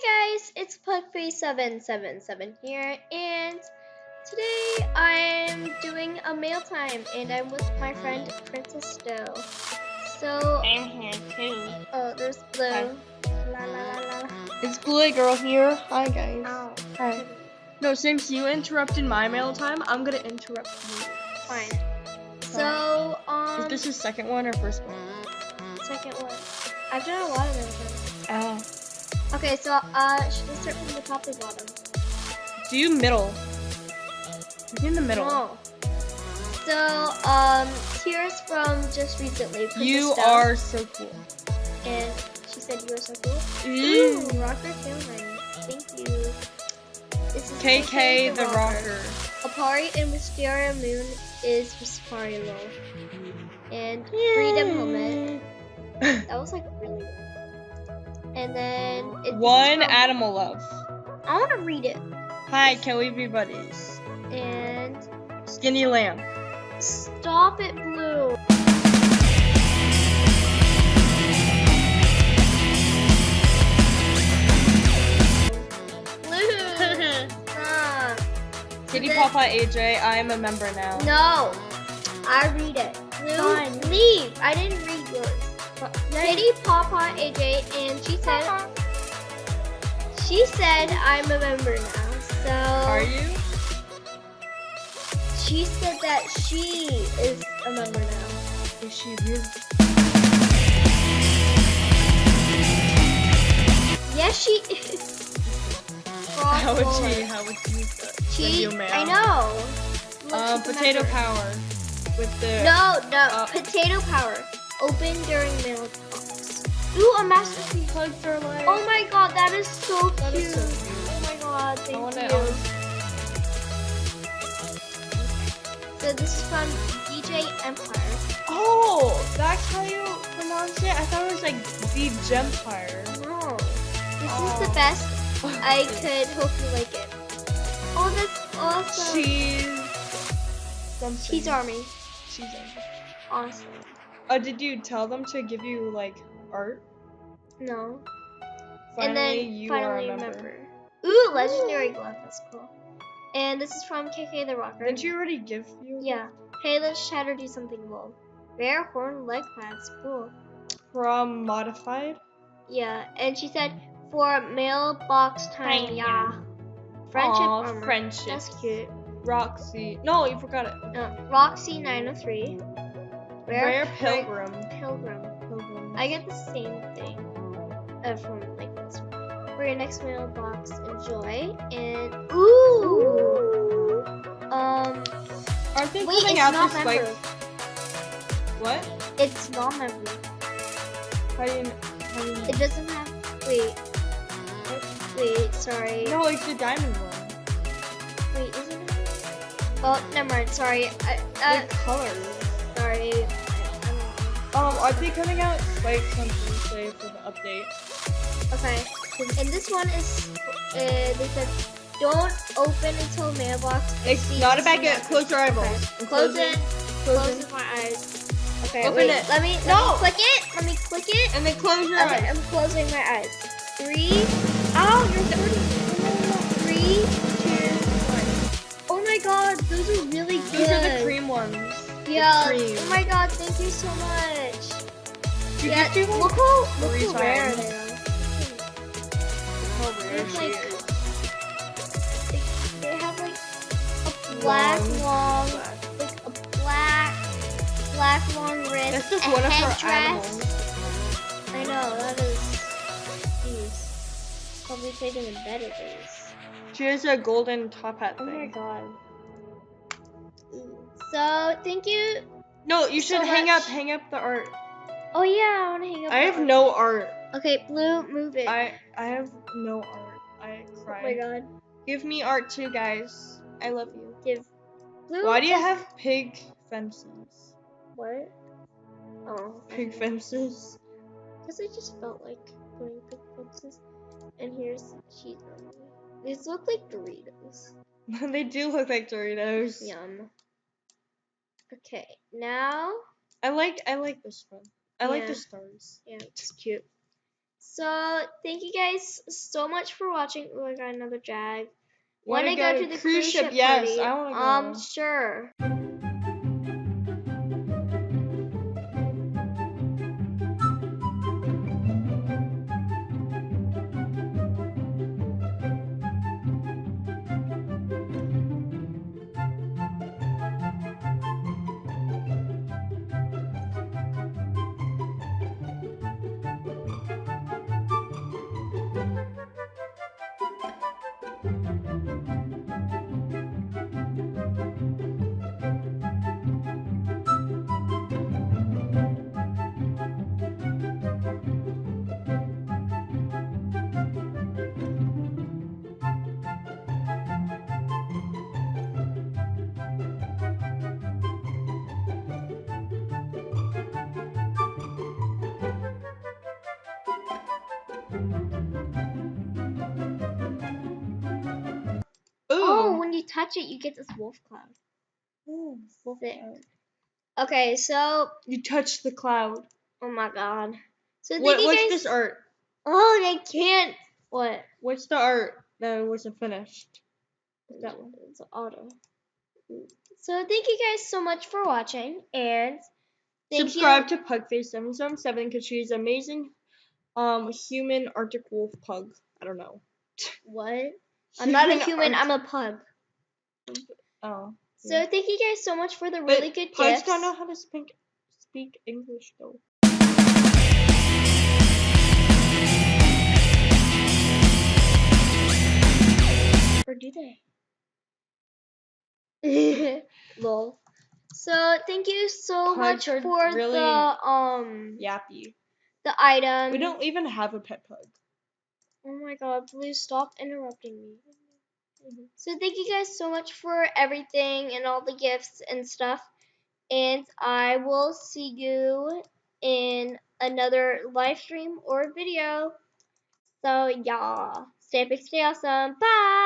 Hey guys, it's Pugface777 here, and today I'm doing a mail time, and I'm with my friend Princess Doe. So I'm here too. oh, there's Blue. Hi. La la la la. It's Blue Girl here. Hi guys. Ow. Hi. No, since you interrupted my mail time, I'm gonna interrupt you. Fine. So Is this your second one or first one? second one. I've done a lot of mail times. Oh. Okay, so should I start from the top or bottom? Do middle. You're in the middle. No. So here's from just recently. Princess You Doe. are so cool. And she said you were so cool. Ooh. Rocker Cameron. Thank you. This is KK the Rocker. Apari and Wisteria Moon is Wisteria Lol. And Freedom Helmet. That was like really good. And then it's One from, Animal Love. I want to read it. Hi, can we be buddies? And Skinny Lamb. stop it, Blue. Blue. Stop. Kitty then- Papa AJ, I am a member now. No, I read it. Blue, Fine. leave. I didn't read yours. Kitty, Papa, AJ, and she said I'm a member now. So Are you? she said that she is a member now. Is she really? Yes, she is. How would Frog she send you a mail? I know. Look, she's a Potato member. Power with the No, Potato Power. Open during mailbox. Ooh, a masterpiece. Hugs are alive. Oh my god, that is so cute. That is so cute. Oh my god, thank wanna- you. So this is from DJ Empire. Oh, that's how you pronounce it? I thought it was like the Gempire. No, this is the best. I could hope you like it. Oh, that's awesome. Cheese Army. Cheese Army. Awesome. Did you tell them to give you like art? No. Finally, And then you finally are a member. Ooh, legendary glove. That's cool. And this is from KK the Rocker. Didn't you already give you? Yeah. Hey, let's chat or do something cool. Rare horn leg pads. Cool. From Modified? Yeah. And she said for mailbox time. Time, Yeah. Friendship Aw, armor. friendship. That's cute. Roxy. No, you forgot it. Roxy 903. Rare Pilgrim. Pilgrim. Pilgrim. I get the same thing from like this one. For your next mailbox, enjoy. And ooh. Aren't they Wait, coming it's out not this member. like what? It's not member. How do you It doesn't have. Wait. Sorry. No, it's the diamond one. Wait, isn't it? Oh, never mind. Sorry. The colors. Sorry. Are they coming out like on Thursday for the update? Okay. And this one is. They said don't open until mailbox. It's not a baguette. Close your eyeballs. Okay. Close it. Close it. Close my eyes. Okay. Open wait, it. Let me click it. Let me click it. And then close your Okay, eyes. I'm closing my eyes. 3. Ow, you're dirty. No. 3, 2, 1. Oh my god, those are really good. These are the cream ones. Yeah. cream. Oh my god, thank you so much. Did Yeah, you do look how three rare times? they are. How rare It's she like- is. They have like a black long, Black. like a black long wrist. That's just a one of her headdress. animals. I know, that is. Jeez. Probably played in bed at these. She has a golden top hat Oh my thing. god. So, thank you. No, you should So hang much. up the art. Oh yeah, I want to hang up. I the have art. no art. Okay, Blue, move it. I have no art. I cry. Oh my god. Give me art too, guys. I love you. Give. Blue. Why do you have pig fences? What? Oh. Pig fences. Because I just felt like putting pig fences. And here's cheese on me. These look like Doritos. They do look like Doritos. Yum. Okay, now. I like this one. I like Yeah. the stars. Yeah, it's cute. So thank you guys so much for watching. Oh, I got another jag. Wanna Go go to to the cruise ship? party? Yes, I wanna go. Sure. Oh, Ooh. when you touch it, you get this wolf cloud. Ooh, wolf Sick. cloud. Okay, so You touch the cloud. oh my god. So thank What's you guys. this art? Oh, I can't. What? What's the art that wasn't finished? That one. It's auto. So thank you guys so much for watching, and Subscribe to Pugface777 because she's amazing. Human Arctic wolf pug. I don't know. What? I'm not a human. I'm a pug. Oh. So thank you guys so much for the really good Pugs gifts. don't know how to speak English though. Or do they? Lol. So thank you so much Pugs are for really the yappy. the item. We don't even have a pet pug. Oh my god, please stop interrupting me. So thank you guys so much for everything and all the gifts and stuff. And I will see you in another live stream or video. So yeah, stay big, stay awesome. Bye.